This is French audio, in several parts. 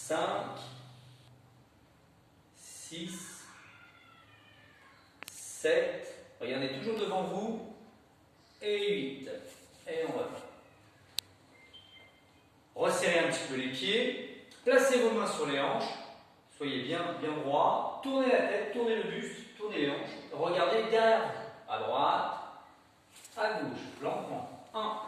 5, 6, 7, regardez toujours devant vous, et 8. Et on revient. Resserrez un petit peu les pieds, placez vos mains sur les hanches, soyez bien droit, tournez la tête, tournez le buste, tournez les hanches, regardez derrière vous, à droite, à gauche, lentement. 1,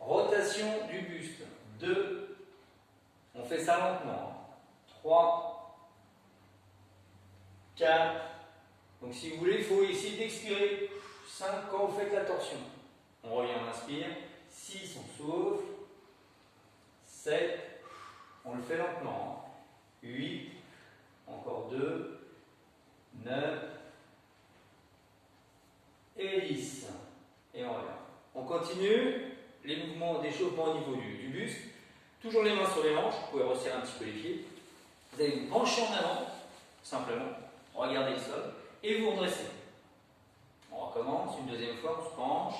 rotation du buste, 2, on fait ça lentement, 3, 4, donc si vous voulez, il faut essayer d'expirer 5 quand vous faites la torsion. On revient, on inspire, 6, on souffle, 7, on le fait lentement, 8, encore 2, 9 et 10. Et on revient. On continue les mouvements d'échauffement au niveau du buste. Toujours les mains sur les hanches, vous pouvez resserrer un petit peu les pieds. Vous allez vous pencher en avant, simplement, regardez le sol, et vous redressez. On recommence, une deuxième fois, on se penche,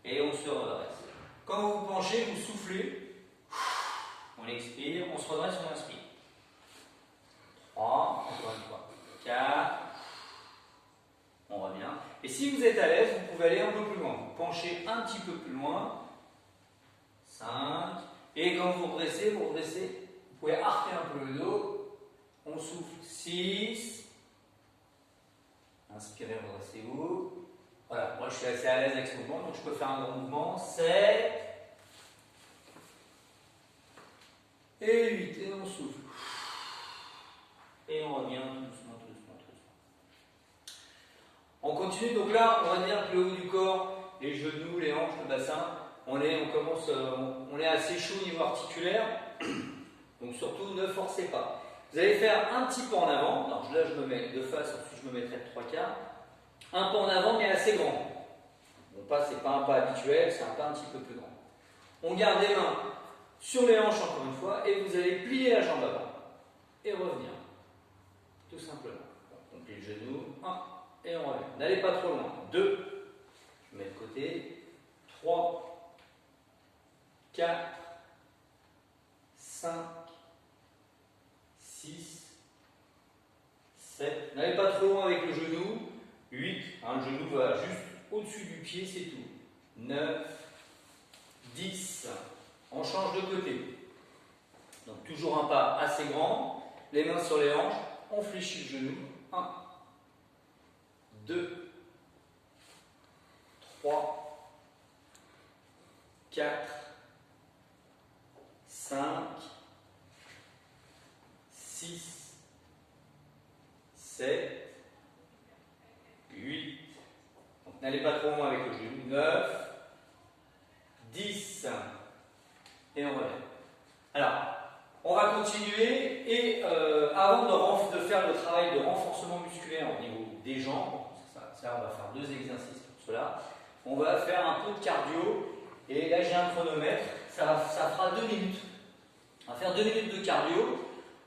et on se redresse. Quand vous vous penchez, vous soufflez. On expire, on se redresse, on inspire. 3, encore une fois. 4, on revient. Et si vous êtes à l'aise, vous pouvez aller un peu plus loin. Vous penchez un petit peu plus loin. 5, et quand vous redressez, vous pouvez arquer un peu le dos. On souffle. 6, inspirez, redressez-vous. Voilà, moi je suis assez à l'aise avec ce mouvement, donc je peux faire un grand mouvement. 7, et 8, et on souffle. Et on revient tout doucement, tout doucement, tout doucement. On continue, donc là, on va dire que le haut du corps, les genoux, les hanches, le bassin, on est assez chaud au niveau articulaire, donc surtout ne forcez pas. Vous allez faire un petit pas en avant, alors là je me mets de face, ensuite je me mettrai de 3/4. Un pas en avant, mais assez grand. Mon pas, ce n'est pas un pas habituel, c'est un pas un petit peu plus grand. On garde les mains sur les hanches encore une fois, et vous allez plier la jambe avant, et revenir. Tout simplement. On plie le genou, 1, et on revient. N'allez pas trop loin. 2, je mets de côté, 3, 4, 5, 6, 7. N'allez pas trop loin avec le genou. 8, le genou va juste au-dessus du pied, c'est tout. 9, 10. On change de côté. Donc toujours un pas assez grand. Les mains sur les hanches. On fléchit le genou. 1, 2, 3, 4, 5, 6, 7, 8. Donc n'allez pas trop loin avec le genou. 9, 10. Et on revient. Alors, on va continuer et avant de faire le travail de renforcement musculaire au niveau des jambes, ça on va faire 2 exercices pour cela, on va faire un peu de cardio et là j'ai un chronomètre, ça fera 2 minutes. On va faire 2 minutes de cardio,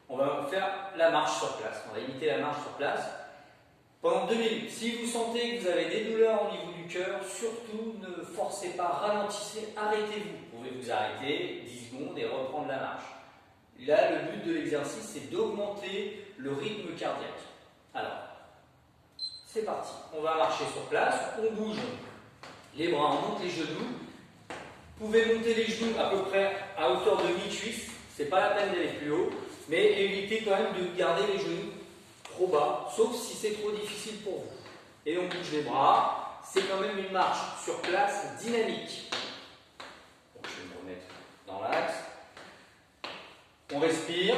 on va faire la marche sur place, on va imiter la marche sur place pendant 2 minutes. Si vous sentez que vous avez des douleurs au niveau du cœur, surtout ne forcez pas, ralentissez, arrêtez-vous. Vous pouvez vous arrêter 10 secondes et reprendre la marche. Là, le but de l'exercice, c'est d'augmenter le rythme cardiaque. Alors, c'est parti. On va marcher sur place, on bouge les bras, on monte les genoux. Vous pouvez monter les genoux à peu près à hauteur de mi-cuisse. C'est pas la peine d'aller plus haut, mais évitez quand même de garder les genoux trop bas, sauf si c'est trop difficile pour vous. Et on bouge les bras. C'est quand même une marche sur place dynamique. Donc, je vais me remettre dans l'axe. On respire.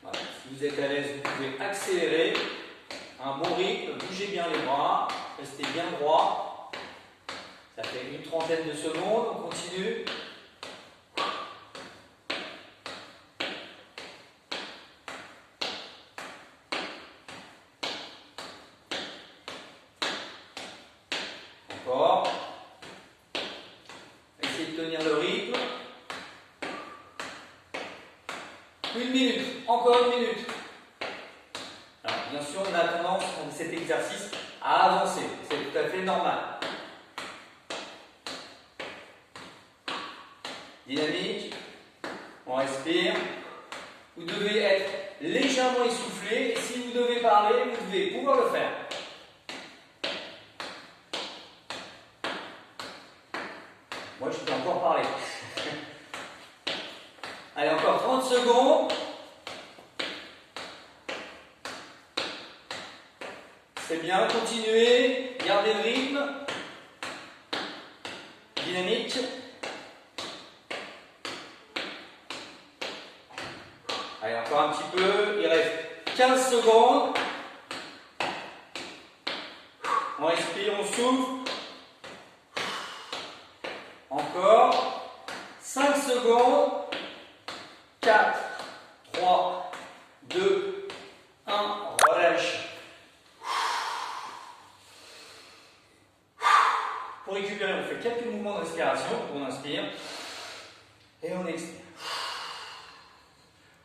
Voilà. Si vous êtes à l'aise, vous pouvez accélérer. Un bon rythme, bougez bien les bras, restez bien droit. Ça fait une trentaine de secondes, on continue. Encore. Essayez de tenir le rythme. 1 minute, encore 1 minute. Alors, bien sûr, on a tendance, dans cet exercice, à avancer. C'est tout à fait normal. Dynamique. On respire. Vous devez être légèrement essoufflé. Et si vous devez parler, vous devez pouvoir le faire. Moi, je peux encore parler. Allez, encore 30 secondes. C'est bien, continuez. Gardez le rythme. Dynamique. Allez, encore un petit peu. Il reste 15 secondes. On respire, on souffle. Encore. 5 secondes. 4, 3, 2, 1. Relâche. Pour récupérer, on fait quelques mouvements de respiration. On inspire et on expire.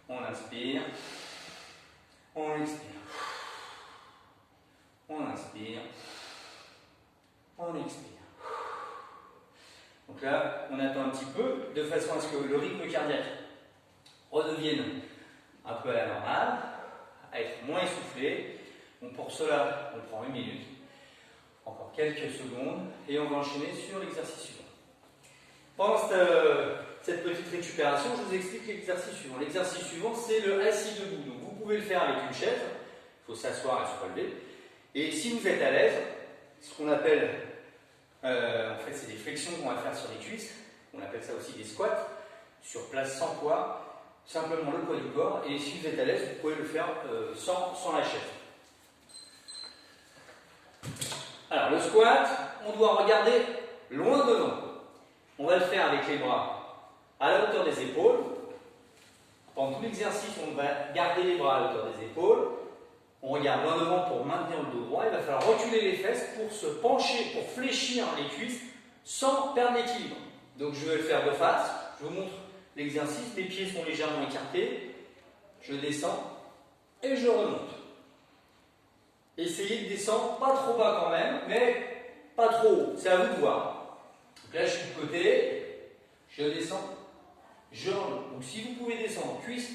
On inspire, on expire. On inspire, on expire. Donc là, on attend un petit peu de façon à ce que le rythme cardiaque redevienne un peu à la normale, à être moins essoufflé. Donc pour cela, on prend 1 minute. Encore quelques secondes et on va enchaîner sur l'exercice suivant. Pendant cette petite récupération, je vous explique l'exercice suivant. L'exercice suivant, c'est le assis debout. Donc vous pouvez le faire avec une chaise, il faut s'asseoir et se relever. Et si vous êtes à l'aise, ce qu'on appelle, en fait, c'est des flexions qu'on va faire sur les cuisses, on appelle ça aussi des squats, sur place sans poids, simplement le poids du corps. Et si vous êtes à l'aise, vous pouvez le faire sans la chaise. Alors, le squat, on doit regarder loin devant. On va le faire avec les bras à la hauteur des épaules. Pendant tout l'exercice, on va garder les bras à la hauteur des épaules. On regarde loin devant pour maintenir le dos droit. Il va falloir reculer les fesses pour se pencher, pour fléchir les cuisses sans perdre l'équilibre. Donc, je vais le faire de face. Je vous montre l'exercice. Mes pieds sont légèrement écartés. Je descends et je remonte. Essayez de descendre, pas trop bas quand même, mais pas trop haut, c'est à vous de voir. Donc là, je suis de côté, je descends, je remonte. Donc si vous pouvez descendre cuisse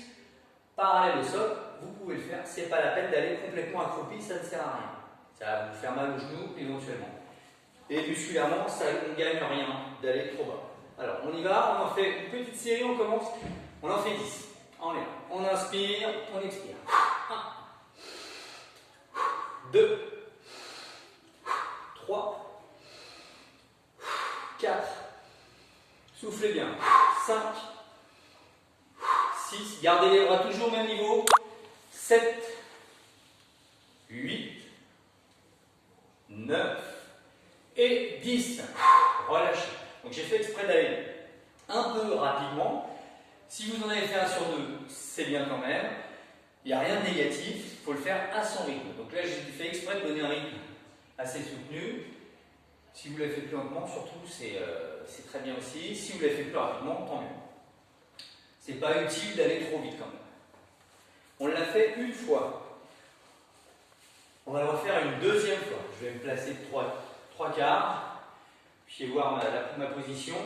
parallèle au sol, vous pouvez le faire. C'est pas la peine d'aller complètement accroupi, ça ne sert à rien. Ça va vous faire mal aux genoux éventuellement. Et musculairement, ça ne gagne rien d'aller trop bas. Alors, on y va, on en fait une petite série, on commence, on en fait 10. En l'air. On inspire, on expire. 2, 3, 4, soufflez bien, 5, 6, gardez les bras toujours au même niveau, 7, 8, 9 et 10. Relâchez. Donc j'ai fait exprès d'aller un peu rapidement. Si vous en avez fait un sur deux, c'est bien quand même. Il n'y a rien de négatif, il faut le faire à son rythme. Donc là, j'ai fait exprès de donner un rythme assez soutenu. Si vous l'avez fait plus lentement, surtout, c'est très bien aussi. Si vous l'avez fait plus rapidement, tant mieux. C'est pas utile d'aller trop vite quand même. On l'a fait une fois. On va le refaire une deuxième fois. Je vais me placer de 3 quarts. Puis voir ma position.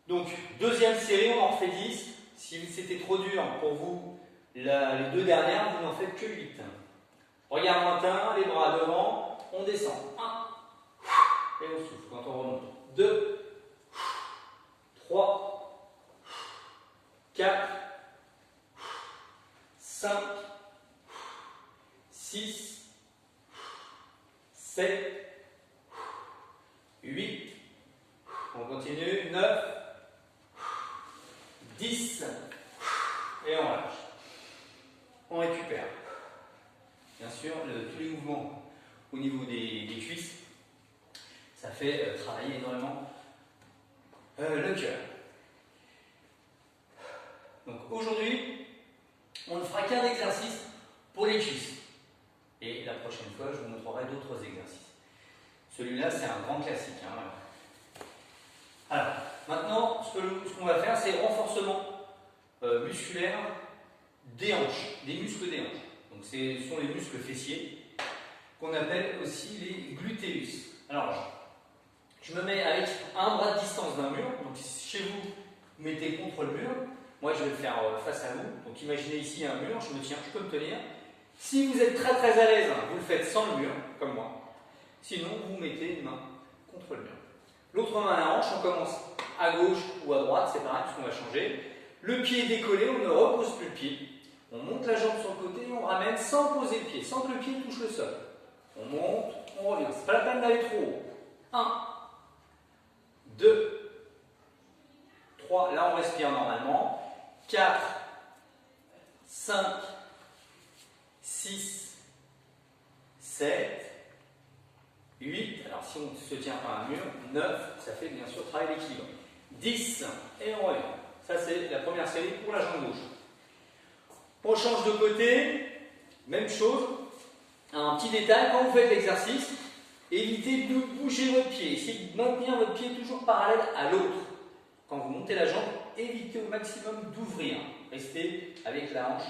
Donc, deuxième série, on en refait 10. Si c'était trop dur pour vous, les deux dernières, vous n'en faites que 8. Regard lointain, les bras devant, on descend. 1. Et on souffle quand on remonte. 2. 3. 4. 5. 6. 7. 8. On continue. 9. 10. Et on lâche. On récupère. Bien sûr, tous les mouvements au niveau des cuisses, ça fait travailler énormément le cœur. Donc aujourd'hui, on ne fera qu'un exercice pour les cuisses. Et la prochaine fois, je vous montrerai d'autres exercices. Celui-là, c'est un grand classique. Alors, maintenant, ce qu'on va faire, c'est renforcement musculaire des hanches, des muscles des hanches. Donc ce sont les muscles fessiers qu'on appelle aussi les gluteus. Alors je me mets avec un bras de distance d'un mur. Donc chez vous, vous mettez contre le mur. Moi, je vais le faire face à vous. Donc, imaginez ici un mur, je me tiens, je peux me tenir. Si vous êtes très très à l'aise, vous le faites sans le mur, comme moi. Sinon, vous mettez une main contre le mur. L'autre main à la hanche, on commence à gauche ou à droite, c'est pareil, puisqu'on va changer. Le pied est décollé, on ne repose plus le pied. On monte la jambe sur le côté et on ramène sans poser le pied, sans que le pied touche le sol. On monte, on revient. C'est pas la peine d'aller trop haut. 1, 2, 3. Là, on respire normalement. 4, 5, 6, 7, 8. Alors, si on ne se tient pas à un mur, 9. Ça fait bien sûr travail d'équilibre. 10. Et on revient. Ça, c'est la première série pour la jambe gauche. On change de côté. Même chose. Un petit détail, quand vous faites l'exercice, évitez de bouger votre pied. Essayez de maintenir votre pied toujours parallèle à l'autre. Quand vous montez la jambe, évitez au maximum d'ouvrir. Restez avec la hanche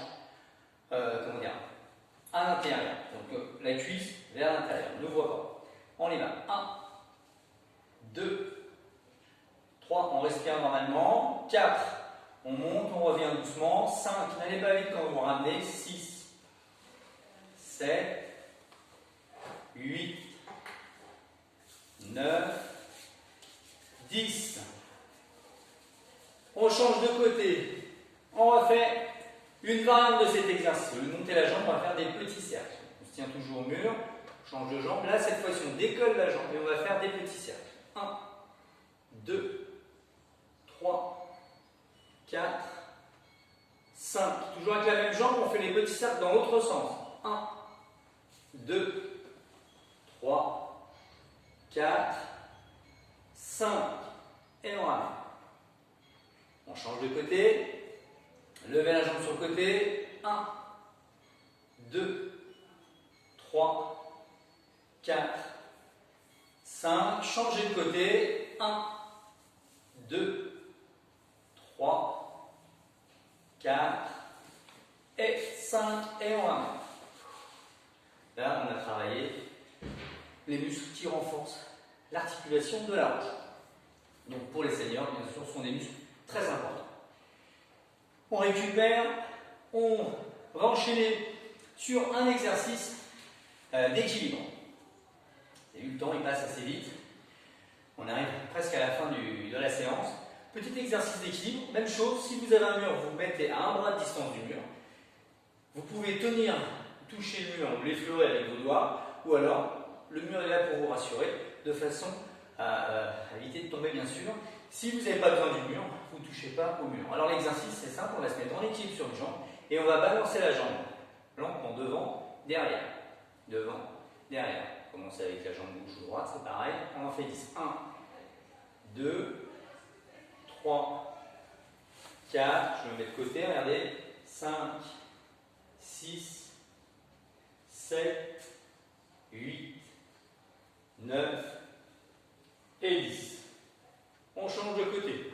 comment dire, à l'intérieur. Donc la cuisse vers l'intérieur. Ne voit pas. On y va. 1, 2, 3. On respire normalement. 4. On monte, on revient doucement. 5. N'allez pas vite quand vous ramenez. 6, 7, 8, 9, 10. On change de côté. On refait une variante de cet exercice. Au lieu de monter la jambe, on va faire des petits cercles. On se tient toujours au mur. On change de jambe. Là, cette fois-ci, on décolle la jambe et on va faire des petits cercles. 1, 2, 3, 4, 5. Toujours avec la même jambe, on fait les petits cercles dans l'autre sens. 1, 2, 3, 4, 5. Et on ramène. On change de côté. Levez la jambe sur le côté. 1, 2, 3, 4, 5. Changez de côté. 1, 2, 3, 4 et 5. Et on ramène. Là, on a travaillé les muscles qui renforcent l'articulation de la hanche. Donc pour les seniors, bien sûr, ce sont des muscles très importants. On récupère, on va enchaîner sur un exercice d'équilibre. Vous avez vu, le temps il passe assez vite. On arrive presque à la fin de la séance. Petit exercice d'équilibre, même chose, si vous avez un mur, vous vous mettez à un bras de distance du mur. Vous pouvez tenir, toucher le mur ou l'effleurer avec vos doigts, ou alors le mur est là pour vous rassurer, de façon à éviter de tomber bien sûr. Si vous n'avez pas besoin du mur, vous ne touchez pas au mur. Alors l'exercice c'est simple, on va se mettre en équilibre sur une jambe et on va balancer la jambe lentement devant, derrière, devant, derrière. Commencez avec la jambe gauche ou droite, c'est pareil, on en fait 10. 1, 2, 3, 4, je me mets de côté, regardez, 5, 6, 7, 8, 9 et 10. On change de côté.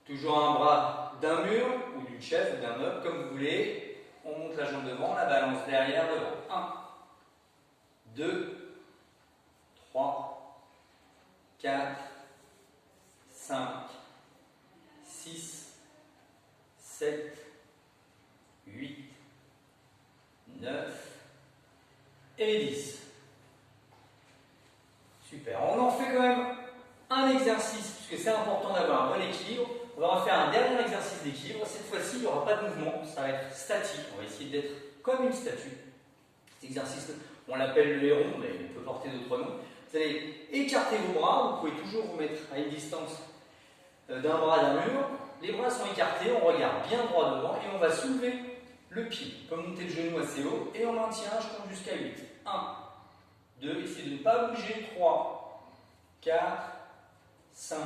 Toujours un bras d'un mur ou d'une chaise ou d'un meuble, comme vous voulez. On monte la jambe devant, la balance derrière, devant. 1, 2, 3, 4, 5, 6, 7, 8, 9 et 10. Super. On en fait quand même un exercice, puisque c'est important d'avoir un bon équilibre. On va refaire un dernier exercice d'équilibre. Cette fois-ci, il n'y aura pas de mouvement, ça va être statique. On va essayer d'être comme une statue. Cet exercice, on l'appelle le héron, mais on peut porter d'autres noms. Vous allez écarter vos bras. Vous pouvez toujours vous mettre à une distance d'un bras d'un mur. Les bras sont écartés, on regarde bien droit devant et on va soulever le pied. On peut monter le genou assez haut et on maintient, je compte jusqu'à 8. 1, 2, essayez de ne pas bouger. 3, 4, 5,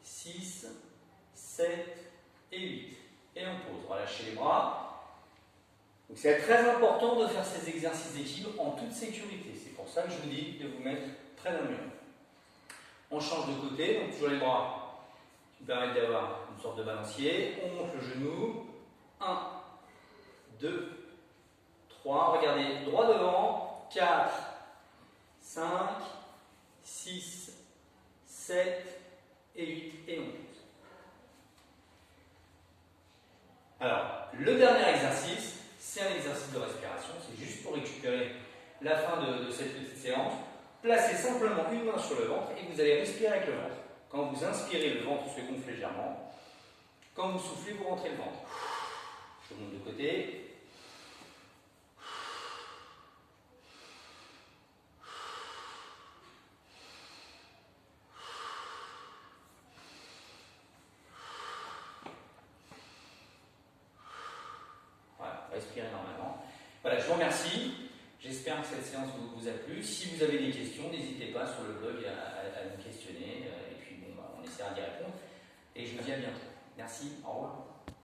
6, 7 et 8. Et on pose. Relâchez les bras. Donc c'est très important de faire ces exercices d'équilibre en toute sécurité. C'est pour ça que je vous dis de vous mettre près d'un mur. On change de côté, donc toujours les bras qui permettent d'avoir une sorte de balancier. On monte le genou. 1, 2, 3. Regardez, droit devant. 4, 5, 6, 7 et 8. Et on pose. Le dernier exercice, c'est un exercice de respiration, c'est juste pour récupérer la fin de cette petite séance. Placez simplement une main sur le ventre et vous allez respirer avec le ventre. Quand vous inspirez, le ventre se gonfle légèrement. Quand vous soufflez, vous rentrez le ventre. Je monte de côté. Voilà, respirez normalement. Voilà, je vous remercie. J'espère que cette séance vous a plu. Si vous avez des questions, n'hésitez pas sur le blog à nous questionner. Et puis, bon, on essaiera d'y répondre. Et je vous dis à bientôt. Merci, au revoir.